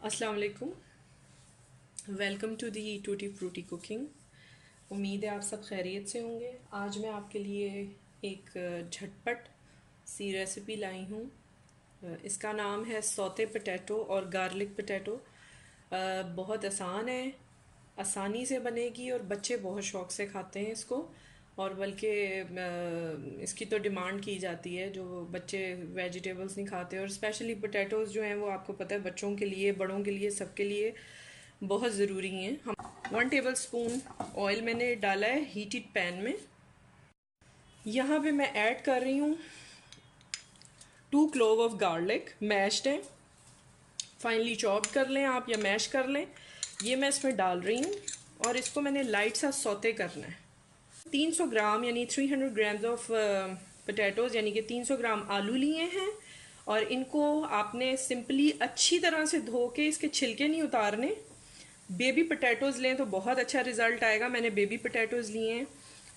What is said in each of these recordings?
अस्सलाम वालेकुम। Welcome to the tutti frutti cooking. उम्मीद है आप सब खैरियत से होंगे। आज मैं आपके लिए एक झटपट सी रेसिपी लाई हूँ। इसका नाम है सौते पोटैटो और गार्लिक पोटैटो। बहुत आसान है, आसानी से बनेगी और बच्चे बहुत शौक से खाते हैं इसको। और बल्कि इसकी तो डिमांड की जाती है, जो बच्चे वेजिटेबल्स नहीं खाते, और स्पेशली पोटैटोज़ जो हैं वो आपको पता है बच्चों के लिए, बड़ों के लिए, सबके लिए बहुत ज़रूरी हैं। हम 1 टेबल स्पून ऑयल मैंने डाला है हीटेड पैन में। यहाँ पे मैं ऐड कर रही हूँ 2 क्लोव ऑफ गार्लिक, मैश्ड है, फाइनली चॉप्ड कर लें आप या मैश कर लें। ये मैं इसमें डाल रही हूँ और इसको मैंने लाइट सा सौते करना है। 300 ग्राम यानी 300 ग्राम्स ऑफ पोटैटोज़ यानी कि 300 ग्राम आलू लिए हैं, और इनको आपने सिंपली अच्छी तरह से धो के इसके छिलके नहीं उतारने। बेबी पोटैटोज़ लें तो बहुत अच्छा रिज़ल्ट आएगा। मैंने बेबी पोटैटोज़ लिए हैं,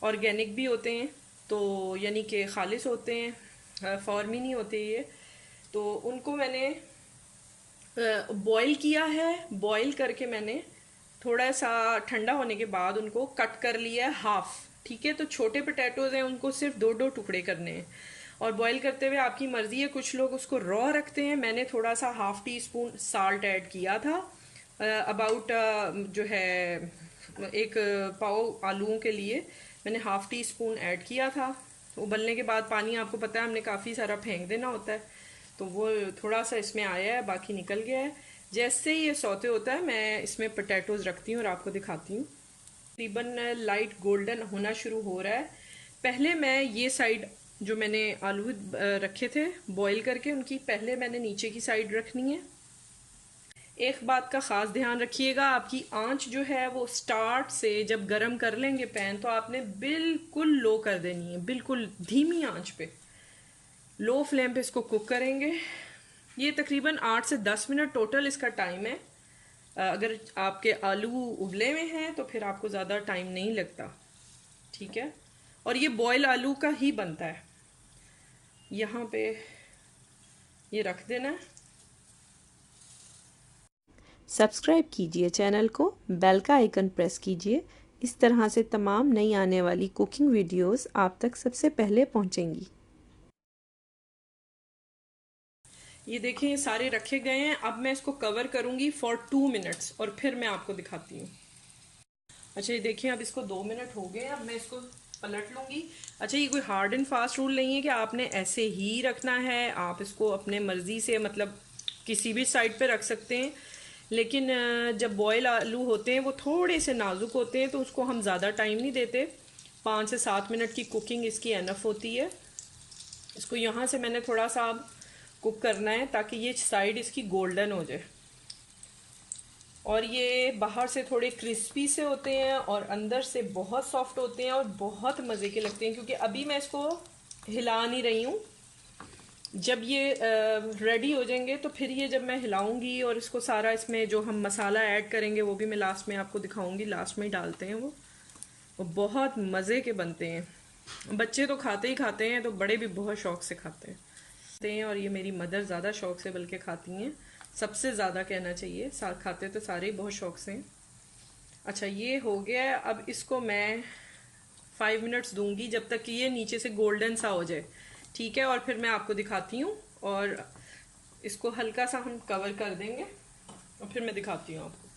ऑर्गेनिक भी होते हैं, तो यानी कि खालिस होते हैं, फार्मी नहीं होते ये। तो उनको मैंने बॉईल किया है। बॉईल करके मैंने थोड़ा सा ठंडा होने के बाद उनको कट कर लिया है हाफ। ठीक है, तो छोटे पोटैटोज़ हैं, उनको सिर्फ 2 2 टुकड़े करने हैं। और बॉईल करते हुए आपकी मर्ज़ी है, कुछ लोग उसको रॉ रखते हैं, मैंने थोड़ा सा half tea spoon salt add किया था। अबाउट जो है 1 पाव आलूओं के लिए मैंने हाफ टी स्पून ऐड किया था। उबलने के बाद पानी आपको पता है हमने काफ़ी सारा फेंक देना होता है, तो वो थोड़ा सा इसमें आया है, बाकी निकल गया है। जैसे ही ये सौते होता है मैं इसमें पोटैटोज़ रखती हूँ और आपको दिखाती हूँ। तकरीबन लाइट गोल्डन होना शुरू हो रहा है। पहले मैं ये साइड जो मैंने आलू रखे थे बॉईल करके, उनकी पहले मैंने नीचे की साइड रखनी है। एक बात का ख़ास ध्यान रखिएगा, आपकी आंच जो है वो स्टार्ट से जब गरम कर लेंगे पैन, तो आपने बिल्कुल लो कर देनी है, बिल्कुल धीमी आंच पे, लो फ्लेम पे इसको कुक करेंगे। ये तकरीबन 8 से 10 मिनट टोटल इसका टाइम है। अगर आपके आलू उबले हुए हैं तो फिर आपको ज़्यादा टाइम नहीं लगता। ठीक है, और ये बॉयल आलू का ही बनता है। यहाँ पे ये रख देना है। सब्सक्राइब कीजिए चैनल को, बेल का आइकन प्रेस कीजिए। इस तरह से तमाम नई आने वाली कुकिंग वीडियोस आप तक सबसे पहले पहुंचेंगी। ये देखें, ये सारे रखे गए हैं। अब मैं इसको कवर करूंगी फॉर 2 मिनट्स और फिर मैं आपको दिखाती हूँ। अच्छा, ये देखिए अब इसको 2 मिनट हो गए। अब मैं इसको पलट लूंगी। अच्छा, ये कोई हार्ड एंड फास्ट रूल नहीं है कि आपने ऐसे ही रखना है। आप इसको अपने मर्जी से, मतलब किसी भी साइड पे रख सकते हैं, लेकिन जब बॉयल आलू होते हैं वो थोड़े से नाजुक होते हैं, तो उसको हम ज़्यादा टाइम नहीं देते। 5 से 7 मिनट की कुकिंग इसकी एनफ होती है। इसको यहाँ से मैंने थोड़ा सा अब कुक करना है ताकि ये साइड इसकी गोल्डन हो जाए, और ये बाहर से थोड़े क्रिस्पी से होते हैं और अंदर से बहुत सॉफ्ट होते हैं और बहुत मज़े के लगते हैं। क्योंकि अभी मैं इसको हिला नहीं रही हूँ, जब ये रेडी हो जाएंगे तो फिर ये जब मैं हिलाऊंगी और इसको सारा, इसमें जो हम मसाला ऐड करेंगे वो भी मैं लास्ट में आपको दिखाऊंगी। लास्ट में ही डालते हैं वो बहुत मज़े के बनते हैं। बच्चे तो खाते ही खाते हैं, तो बड़े भी बहुत शौक से खाते हैं, और ये मेरी मदर ज़्यादा शौक से बल्कि खाती हैं, सबसे ज़्यादा कहना चाहिए। खाते तो सारे ही बहुत शौक से हैं। अच्छा, ये हो गया है। अब इसको मैं 5 मिनट्स दूंगी जब तक कि ये नीचे से गोल्डन सा हो जाए। ठीक है, और फिर मैं आपको दिखाती हूँ, और इसको हल्का सा हम कवर कर देंगे और फिर मैं दिखाती हूँ आपको।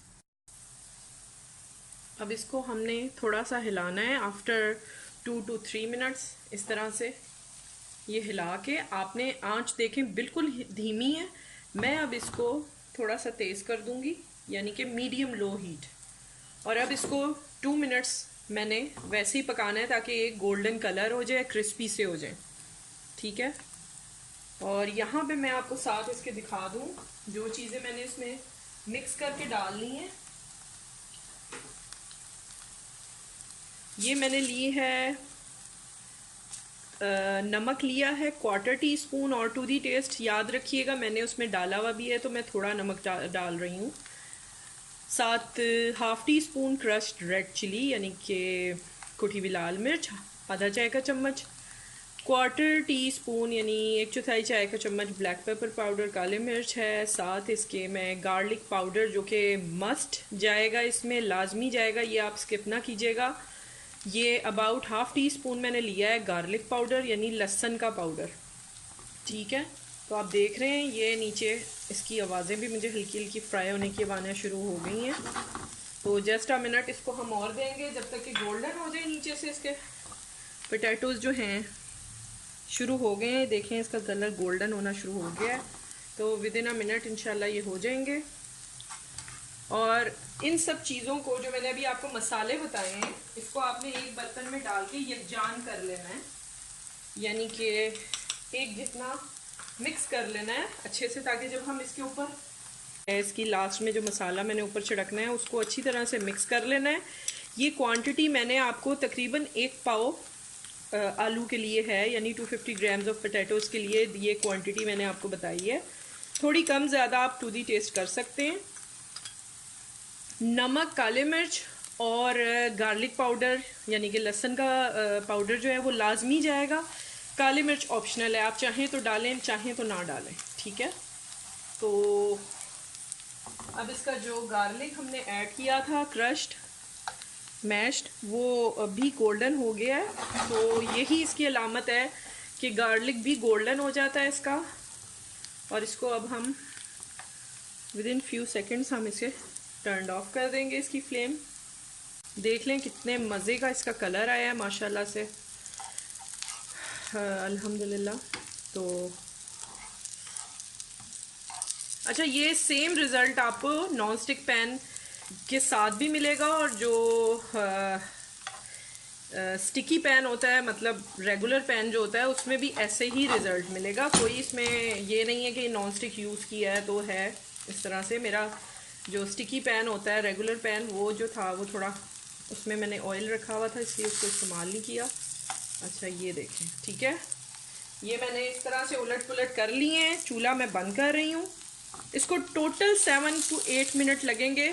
अब इसको हमने थोड़ा सा हिलाना है आफ्टर 2 to 3 मिनट्स। इस तरह से ये हिला के आपने आंच देखें बिल्कुल धीमी है। मैं अब इसको थोड़ा सा तेज़ कर दूंगी, यानी कि मीडियम लो हीट। और अब इसको 2 मिनट्स मैंने वैसे ही पकाना है ताकि एक गोल्डन कलर हो जाए, क्रिस्पी से हो जाए। ठीक है, और यहाँ पे मैं आपको साथ इसके दिखा दूँ जो चीज़ें मैंने इसमें मिक्स करके डालनी है। ये मैंने ली है नमक लिया है 1/4 टीस्पून, और टू दी टेस्ट याद रखिएगा मैंने उसमें डाला हुआ भी है, तो मैं थोड़ा नमक डाल रही हूँ। साथ half teaspoon crushed red chilli यानी कि कुटी हुई लाल मिर्च, आधा चाय का चम्मच, क्वार्टर टी स्पून यानी 1/4 चाय का चम्मच ब्लैक पेपर पाउडर, काले मिर्च है। साथ इसके मैं गार्लिक पाउडर, जो कि मस्ट जाएगा, इसमें लाजमी जाएगा, ये आप स्किप ना कीजिएगा। ये अबाउट हाफ टी स्पून मैंने लिया है गार्लिक पाउडर यानी लहसुन का पाउडर। ठीक है, तो आप देख रहे हैं ये नीचे इसकी आवाज़ें भी मुझे हल्की हल्की फ्राई होने की आवाज़ें शुरू हो गई हैं। तो जस्ट अ मिनट इसको हम और देंगे जब तक कि गोल्डन हो जाए नीचे से। इसके पोटैटोज़ जो हैं शुरू हो गए हैं, देखें इसका कलर गोल्डन होना शुरू हो गया है। तो विद इन अ मिनट इंशाल्लाह ये हो जाएंगे। और इन सब चीज़ों को जो मैंने अभी आपको मसाले बताए हैं, इसको आपने एक बर्तन में डाल के यकजान कर लेना है, यानी कि एक जितना मिक्स कर लेना है अच्छे से, ताकि जब हम इसके ऊपर इसकी लास्ट में जो मसाला मैंने ऊपर छिड़कना है उसको अच्छी तरह से मिक्स कर लेना है। ये क्वांटिटी मैंने आपको तकरीबन 1 पाव आलू के लिए है, यानी 250 ग्राम्स ऑफ पोटैटोज़ के लिए ये क्वांटिटी मैंने आपको बताई है। थोड़ी कम ज़्यादा आप टू दी टेस्ट कर सकते हैं। नमक, काले मिर्च और गार्लिक पाउडर यानी कि लहसुन का पाउडर जो है वो लाजमी जाएगा। काली मिर्च ऑप्शनल है, आप चाहें तो डालें, चाहें तो ना डालें। ठीक है, तो अब इसका जो गार्लिक हमने ऐड किया था क्रश्ड मैश्ड, वो भी गोल्डन हो गया है। तो यही इसकी अलामत है कि गार्लिक भी गोल्डन हो जाता है इसका। और इसको अब हम विद इन फ्यू सेकेंड्स हम इसे टर्न ऑफ कर देंगे इसकी फ्लेम। देख लें कितने मज़े का इसका कलर आया है माशाल्लाह से, अल्हम्दुलिल्लाह। तो अच्छा, ये सेम रिज़ल्ट आपको नॉन स्टिक पैन के साथ भी मिलेगा, और जो स्टिकी पैन होता है, मतलब रेगुलर पैन जो होता है, उसमें भी ऐसे ही रिज़ल्ट मिलेगा। कोई इसमें ये नहीं है कि नॉन स्टिक यूज़ किया है तो है इस तरह से। मेरा जो स्टिकी पैन होता है रेगुलर पैन, वो जो था वो थोड़ा उसमें मैंने ऑयल रखा हुआ था, इसलिए उसको इस्तेमाल नहीं किया। अच्छा, ये देखें, ठीक है, ये मैंने इस तरह से उलट पुलट कर लिए हैं। चूल्हा मैं बंद कर रही हूँ। इसको टोटल 7 to 8 मिनट लगेंगे।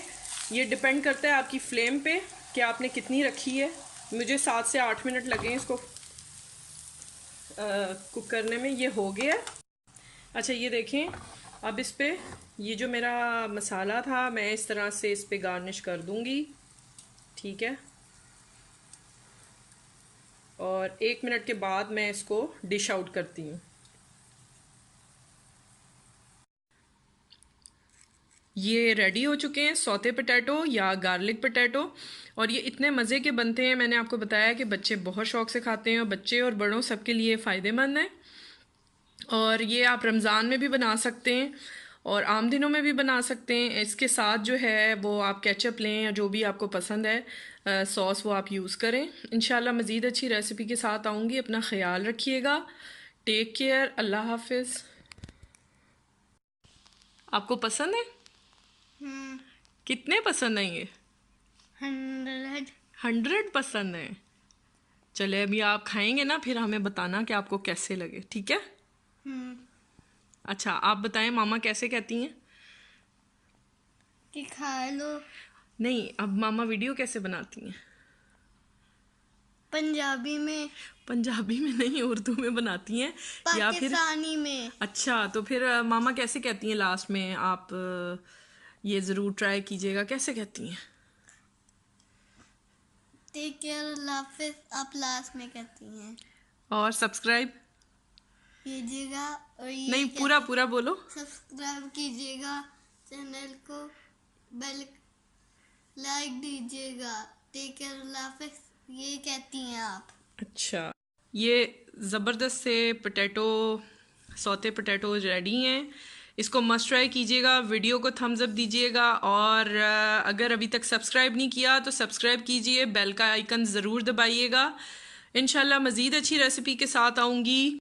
ये डिपेंड करता है आपकी फ्लेम पे कि आपने कितनी रखी है। मुझे 7 से 8 मिनट लगे इसको कुक करने में। ये हो गया। अच्छा, ये देखें, अब इस पे ये जो मेरा मसाला था मैं इस तरह से इस पे गार्निश कर दूंगी। ठीक है, और 1 मिनट के बाद मैं इसको डिश आउट करती हूँ। ये रेडी हो चुके हैं सौते पोटैटो या गार्लिक पोटैटो, और ये इतने मज़े के बनते हैं। मैंने आपको बताया कि बच्चे बहुत शौक से खाते हैं, और बच्चे और बड़ों सबके लिए फ़ायदेमंद है। और ये आप रमज़ान में भी बना सकते हैं और आम दिनों में भी बना सकते हैं। इसके साथ जो है वो आप केचप लें या जो भी आपको पसंद है सॉस, वो आप यूज़ करें। इंशाल्लाह मज़ीद अच्छी रेसिपी के साथ आऊँगी। अपना ख्याल रखिएगा। Take care. अल्लाह हाफिज़। आपको पसंद है? कितने पसंद हैं ये? 100 पसंद है। चले, अभी आप खाएंगे ना, फिर हमें बताना कि आपको कैसे लगे। ठीक है? अच्छा, आप बताएं मामा कैसे कहती हैं कि खा लो। नहीं, अब मामा वीडियो कैसे बनाती हैं? पंजाबी में। पंजाबी में नहीं, उर्दू में बनाती हैं या फिर पाकिस्तानी में। अच्छा, तो फिर मामा कैसे कहती हैं लास्ट में? आप ये ज़रूर ट्राई कीजिएगा। कैसे कहती हैं? टेक केयर, अल्लाह हाफिज़ आप लास्ट में कहती हैं। और सब्सक्राइब कीजिएगा, और ये नहीं, पूरा पूरा बोलो। सब्सक्राइब कीजिएगा चैनल को, बेल लाइक दीजिएगा। टेक केयर, अल्लाह हाफिज़ ये कहती हैं आप। अच्छा, ये ज़बरदस्त से पोटैटो सौते पोटैटोज रेडी हैं। इसको मस्ट ट्राई कीजिएगा। वीडियो को थम्स अप दीजिएगा, और अगर अभी तक सब्सक्राइब नहीं किया तो सब्सक्राइब कीजिए, बेल का आइकन ज़रूर दबाइएगा। इंशाल्लाह मज़ीद अच्छी रेसिपी के साथ आऊँगी।